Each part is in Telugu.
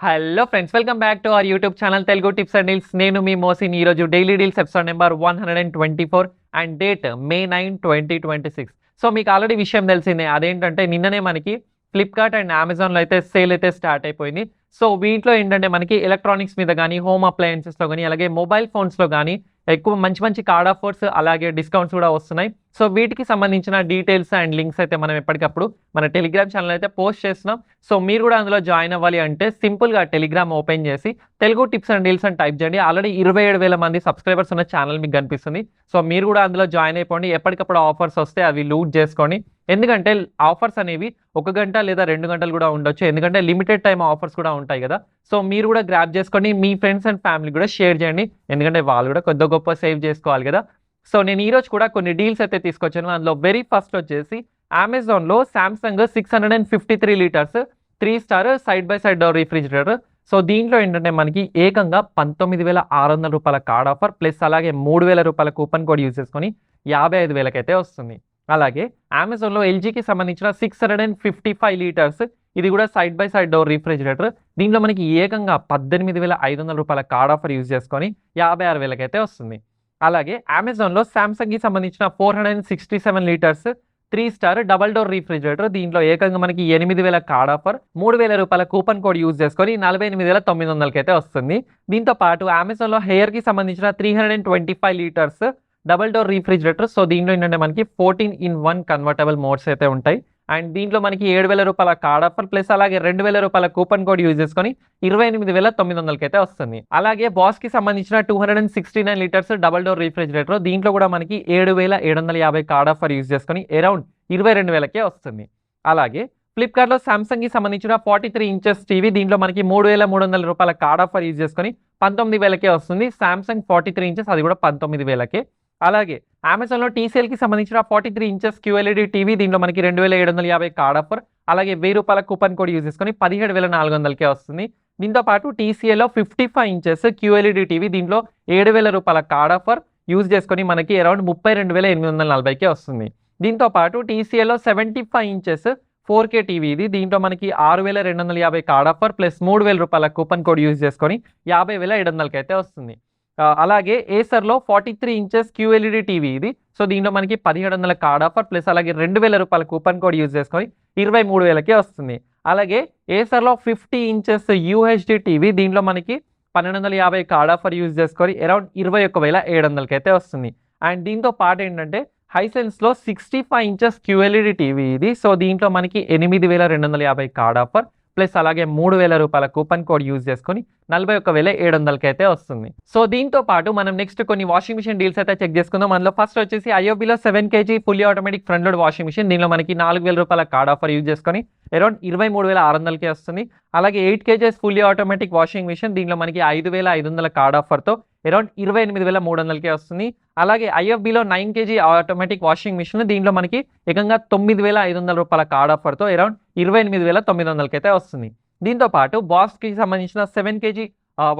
Hello friends, welcome back to our YouTube channel Telugu tips and deals. నేను మీ మోసిన్. ఈరోజు daily deals episode number 124 and date May 9, 2026. So మీకు ఆల్రెడీ విషయం తెలిసిందే. అదేంటంటే నిన్ననే మనకి ఫ్లిప్కార్ట్ అండ్ అమెజాన్లో అయితే సేల్ అయితే స్టార్ట్ అయిపోయింది. సో వీటిలో ఏంటంటే మనకి ఎలక్ట్రానిక్స్ మీద కానీ, హోమ్ అప్లయన్సెస్లో కానీ, అలాగే మొబైల్ ఫోన్స్లో కానీ ఎక్కువ మంచి మంచి కార్డ్ ఆఫర్స్ అలాగే డిస్కౌంట్స్ కూడా వస్తున్నాయి. సో వీటికి సంబంధించిన డీటెయిల్స్ అండ్ లింక్స్ అయితే మనం ఎప్పటికప్పుడు మన టెలిగ్రామ్ ఛానల్ అయితే పోస్ట్ చేస్తున్నాం. సో మీరు కూడా అందులో జాయిన్ అవ్వాలి అంటే సింపుల్గా టెలిగ్రామ్ ఓపెన్ చేసి తెలుగు టిప్స్ అండ్ డీల్స్ అని టైప్ చేయండి. ఆల్రెడీ 27,000 మంది సబ్స్క్రైబర్స్ ఉన్న ఛానల్ మీకు కనిపిస్తుంది. సో మీరు కూడా అందులో జాయిన్ అయిపోండి. ఎప్పటికప్పుడు ఆఫర్స్ వస్తే అవి లూట్ చేసుకోండి. ఎందుకంటే ఆఫర్స్ అనేవి 1 గంట లేదా 2 గంటలు కూడా ఉండొచ్చు. ఎందుకంటే లిమిటెడ్ టైం ఆఫర్స్ కూడా ఉంటాయి కదా. సో మీరు కూడా గ్రాప్ చేసుకొని మీ ఫ్రెండ్స్ అండ్ ఫ్యామిలీ కూడా షేర్ చేయండి. ఎందుకంటే వాళ్ళు కూడా కొద్ది గొప్ప సేవ్ చేసుకోవాలి కదా. సో నేను ఈరోజు కూడా కొన్ని డీల్స్ అయితే తీసుకొచ్చాను. అందులో వెరీ ఫస్ట్ వచ్చేసి అమెజాన్లో Samsung 653 litres 3 star side by side door refrigerator. So దీంట్లో ఏంటంటే మనకి ఏకంగా 19,600 రూపాయల కార్డ్ ఆఫర్ ప్లస్ అలాగే 3,000 రూపాయల కూపన్ కోడ్ యూజ్ చేసుకొని 55,000 అయితే వస్తుంది. అలాగే అమెజాన్లో ఎల్జీకి సంబంధించిన 655 లీటర్స్, ఇది కూడా side by side door refrigerator. దీంట్లో మనకి ఏకంగా 18,500 రూపాయల కార్డ్ ఆఫర్ యూజ్ చేసుకొని 56,000 అయితే వస్తుంది. అలాగే అమెజాన్లో సామ్సంగ్కి సంబంధించిన 467 litres 3 star double door refrigerator. దీంట్లో ఏకంగా మనకి 8,000 కార్డ్ ఆఫర్ 3,000 రూపాయల కూపన్ కోడ్ యూజ్ చేసుకొని 48,900 అయితే వస్తుంది. దీంతో పాటు అమెజాన్లో హెయిర్కి సంబంధించిన 325 litres double door refrigerator. So దీంట్లో ఏంటంటే మనకి 14-in-1 కన్వర్టబుల్ మోడ్స్ అయితే ఉంటాయి. అండ్ దీంట్లో మనకి 7,000 రూపాయల కార్డ్ ఆఫర్ ప్లస్ అలాగే 2,000 రూపాయల కూపన్ కోడ్ యూజ్ చేసుకొని 28,900 అయితే వస్తుంది. అలాగే బాస్కి సంబంధించిన 269 లీటర్స్ డబల్ డోర్ రిఫ్రిజిరేటర్. దీంట్లో కూడా మనకి 7,750 కార్డ్ ఆఫర్ యూజ్ చేసుకొని అరౌండ్ 22,000కే వస్తుంది. అలాగే ఫ్లిప్కార్ట్లో సామ్సంగ్కి సంబంధించిన 43 ఇంచెస్ టీవీ. దీంట్లో మనకి 3,300 రూపాయల కార్డ్ ఆఫర్ యూజ్ చేసుకొని 19,000కే వస్తుంది. సామ్సంగ్ 43 ఇంచెస్, అది కూడా 19,000కే. అలాగే అమెజాన్లో టీసీఎల్కి సంబంధించిన 43 ఇంచెస్ క్యూఎల్ఈడి టీవీ. దీంట్లో మనకి 2,750 కార్డ్ ఆఫర్ అలాగే 1,000 రూపాయల కూపన్ కోడ్ యూజ్ చేసుకొని 17,400కే వస్తుంది. దీంతో పాటు టీసీఎల్లో 55 ఇంచెస్ క్యూఎల్ఈడి టీవీ. దీంట్లో 7,000 రూపాయల కార్డ్ ఆఫర్ యూజ్ చేసుకొని మనకి అరౌండ్ 32,840కే వస్తుంది. దీంతో పాటు టీసీఎల్లో 75 ఇంచెస్ 4K టీవీ. ఇది దీంట్లో మనకి 6,250 కార్డ్ ఆఫర్ ప్లస్ 3,000 రూపాయల కూపన్ కోడ్ యూజ్ చేసుకొని 50,700కి అయితే వస్తుంది. అలాగే ఏసర్లో 43 ఇంచెస్ క్యూఎల్ఈడి టీవీ. ఇది సో దీంట్లో మనకి 1,700 కార్డ్ ఆఫర్ ప్లస్ అలాగే 2,000 రూపాయల కూపన్ కోడ్ యూజ్ చేసుకొని 23,000కే వస్తుంది. అలాగే ఏసర్లో 50 ఇంచెస్ యూహెచ్డి టీవీ. దీంట్లో మనకి 1,250 కార్డ్ ఆఫర్ యూజ్ చేసుకొని అరౌండ్ 21,700కి అయితే వస్తుంది. అండ్ దీంతో పాటు ఏంటంటే హైసెన్స్లో 65 ఇంచెస్ క్యూఎల్ఈడి టీవీ. ఇది సో దీంట్లో మనకి 8,250 కార్డ్ ఆఫర్ ప్లస్ అలాగే 3,000 రూపాయల కూపన్ కోడ్ యూజ్ చేసుకొని 41,700కి అయితే వస్తుంది. సో దీంతో పాటు మనం నెక్స్ట్ కొన్ని వాషింగ్ మిషన్ డీల్స్ అయితే చెక్ చేసుకుందాం. అందులో ఫస్ట్ వచ్చేసి ఐఓబిలో 7 kg fully automatic front load washing machine. దీనిలో మనకి 4,000 రూపాయల కార్డ్ ఆఫర్ యూజ్ చేసుకొని అరౌండ్ 23,600కి వస్తుంది. అలాగే 8 kg fully automatic washing machine. దీనిలో మనకి 5,500 కార్డ్ ఆఫర్తో అరౌండ్ 28,300కే వస్తుంది. అలాగే ఐఎఫ్బిలో 9 kg ఆటోమేటిక్ వాషింగ్ మిషన్. దీంట్లో మనకి ఏకంగా 9,500 రూపాయల కార్డ్ ఆఫర్తో అరౌండ్ 28,900కి అయితే వస్తుంది. దీంతో పాటు బాస్కి సంబంధించిన 7 kg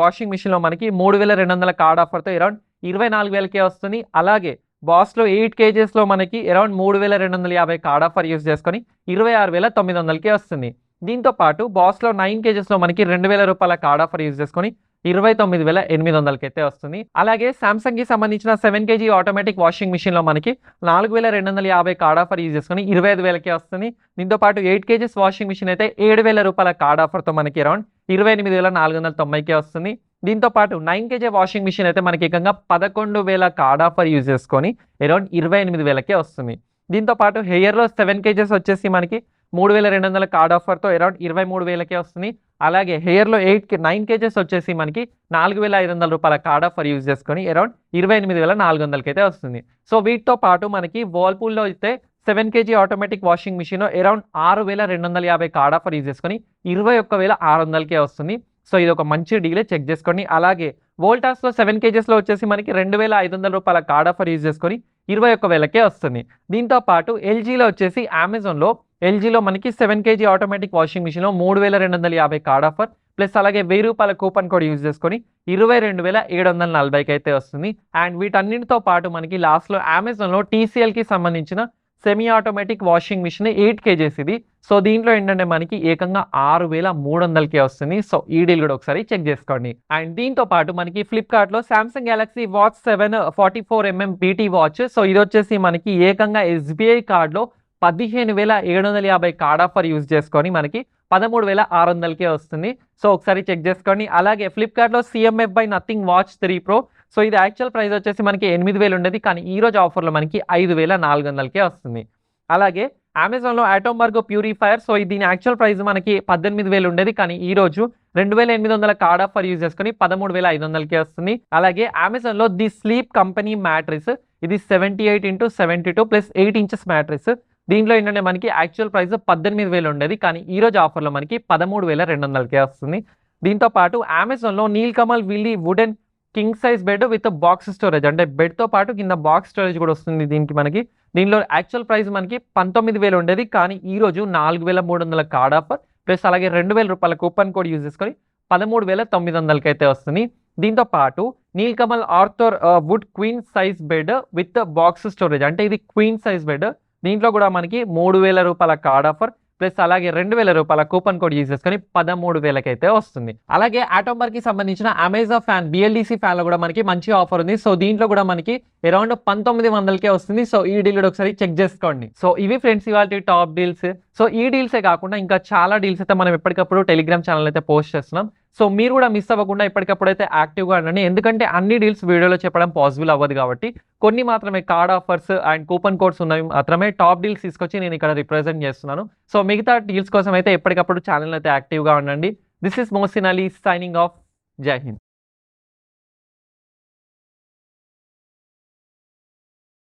వాషింగ్ మిషన్లో మనకి 3,200 కార్డ్ ఆఫర్తో అరౌండ్ 24,000కే వస్తుంది. అలాగే బాస్లో 8 kgsలో మనకి అరౌండ్ 3,250 కార్డ్ ఆఫర్ యూజ్ చేసుకొని 26,900కే వస్తుంది. దీంతో పాటు బాస్లో 9 kgsలో మనకి 2,000 రూపాయల కార్డ్ ఆఫర్ యూజ్ చేసుకొని 29,800కి అయితే వస్తుంది. అలాగే సామ్సంగ్కి సంబంధించిన 7 kg ఆటోమేటిక్ వాషింగ్ మిషన్లో మనకి 4,250 కార్డ్ ఆఫర్ యూజ్ చేసుకొని 25,000కే వస్తుంది. దీంతో పాటు 8 kgs వాషింగ్ మిషన్ అయితే 7,000 రూపాయల కార్డ్ ఆఫర్తో మనకి అరౌండ్ 28,490కే వస్తుంది. దీంతో పాటు 9 kg వాషింగ్ మిషన్ అయితే మనకి ఏకంగా 11,000 కార్డ్ ఆఫర్ యూజ్ చేసుకొని అరౌండ్ 28,000కే వస్తుంది. దీంతో పాటు హెయిర్లో 7 kgs వచ్చేసి మనకి 3,200 కార్డ్ ఆఫర్తో అరౌండ్ 23,000కే వస్తుంది. అలాగే హెయిర్లో 9 kgs వచ్చేసి మనకి 4,500 రూపాయల కార్డ్ ఆఫర్ యూజ్ చేసుకొని అరౌండ్ 28,400కి అయితే వస్తుంది. సో వీటితో పాటు మనకి వర్ల్పూల్లో అయితే 7 kg automatic washing machine around 6,250 card offer use చేసుకొని 21,600కే వస్తుంది. సో ఇది ఒక మంచి డీలే, చెక్ చేసుకోండి. అలాగే వోల్టాస్లో 7 kgsలో వచ్చేసి మనకి 2,500 రూపాయల కార్డ్ ఆఫర్ యూజ్ చేసుకొని 21,000కే వస్తుంది. దీంతో పాటు ఎల్జీలో వచ్చేసి అమెజాన్లో ఎల్జీలో మనకి 7 kg ఆటోమేటిక్ వాషింగ్ మిషన్లో 3,250 కార్డ్ ఆఫర్ ప్లస్ అలాగే 1,000 రూపాయల కూపన్ కోడ్ యూజ్ చేసుకొని 22,740కి అయితే వస్తుంది. అండ్ వీటన్నిటితో పాటు మనకి లాస్ట్లో అమెజాన్లో టీసీఎల్కి సంబంధించిన semi automatic washing machine 8 kgs ఇది. సో దీంట్లో ఏంటంటే మనకి ఏకంగా 6,300కే వస్తుంది. సో ఈ డీల్ కూడా ఒకసారి చెక్ చేసుకోండి. అండ్ దీంతో పాటు మనకి ఫ్లిప్‌కార్ట్‌లో Samsung Galaxy watch 7 44mm BT watch. So ఇది వచ్చేసి మనకి ఏకంగా ఎస్‌బీఐ కార్డ్‌లో 15,750 కార్డ్ ఆఫర్ యూజ్ చేసుకొని మనకి 13,600కే వస్తుంది. సో ఒకసారి చెక్ చేసుకోండి. అలాగే ఫ్లిప్‌కార్ట్‌లో CMF by nothing watch 3 pro. So ఇది యాక్చువల్ ప్రైస్ వచ్చేసి మనకి 8,000 ఉండేది. కానీ ఈ రోజు ఆఫర్‌లో మనకి 5,400కే వస్తుంది. అలాగే అమెజాన్‌లో ఆటోంబర్గో ప్యూరిఫైయర్. సో దీని యాక్చువల్ ప్రైస్ మనకి 18,000 ఉండేది. కానీ ఈ రోజు 2,800 కార్డ్ ఆఫర్ యూజ్ చేసుకొని 13,500కే వస్తుంది. అలాగే అమెజాన్‌లో ది స్లీప్ కంపెనీ మ్యాట్రిస్. ఇది 78x72 ప్లస్ 8 ఇంచెస్ మ్యాట్రిస్. దీంట్లో ఏంటంటే మనకి యాక్చువల్ ప్రైస్ 18,000 ఉండేది. కానీ ఈ రోజు ఆఫర్‌లో మనకి 13,200కే వస్తుంది. దీంతో పాటు అమెజాన్‌లో Nilkamal Willy wooden king size bed with box storage, అంటే బెడ్‌తో పాటు కింద బాక్స్ స్టోరేజ్ కూడా వస్తుంది దీనికి మనకి. దీనిలో యాక్చువల్ ప్రైస్ మనకి 19,000 ఉండేది. కానీ ఈ రోజు 4,300 కార్డ్ ఆఫర్ ప్లస్ అలాగే ₹2,000 కూపన్ కోడ్ యూజ్ చేసుకొని 13,900కి అయితే వస్తుంది. దీంతో పాటు Nilkamal Arthur wood queen size bed with box storage, అంటే ఇది క్వీన్ సైజ్ బెడ్. దీంట్లో కూడా మనకి ₹3,000 కార్డ్ ఆఫర్ ప్లస్ అలాగే ₹2,000 కూపన్ కోడ్ యూజ్ చేసుకొని 13,000కి అయితే వస్తుంది. అలాగే ఆటోంబర్కి సంబంధించిన అమెజాన్ ఫ్యాన్ బిఎల్డిసి ఫ్యాన్లో కూడా మనకి మంచి ఆఫర్ ఉంది. సో దీంట్లో కూడా మనకి అరౌండ్ 1900కే వస్తుంది. సో ఈ డీల్ కూడా ఒకసారి చెక్ చేసుకోండి. సో ఇవి ఫ్రెండ్స్ ఇవాళ టాప్ డీల్స్. సో ఈ డీల్సే కాకుండా ఇంకా చాలా డీల్స్ అయితే మనం ఎప్పటికప్పుడు టెలిగ్రామ్ ఛానల్ అయితే పోస్ట్ చేస్తున్నాం. సో మీరు కూడా మిస్ అవ్వకుండా ఎప్పటికప్పుడు అయితే యాక్టివ్గా ఉండండి. ఎందుకంటే అన్ని డీల్స్ వీడియోలో చెప్పడం పాసిబుల్ అవ్వదు కాబట్టి కొన్ని మాత్రమే card offers and coupon codes ఉన్నవి మాత్రమే టాప్ డీల్స్ తీసుకొచ్చి నేను ఇక్కడ రిప్రజెంట్ చేస్తున్నాను. సో మిగతా డీల్స్ కోసం అయితే ఎప్పటికప్పుడు ఛానల్ అయితే యాక్టివ్గా ఉండండి. This is Mohsin Ali signing off. జై హింద్.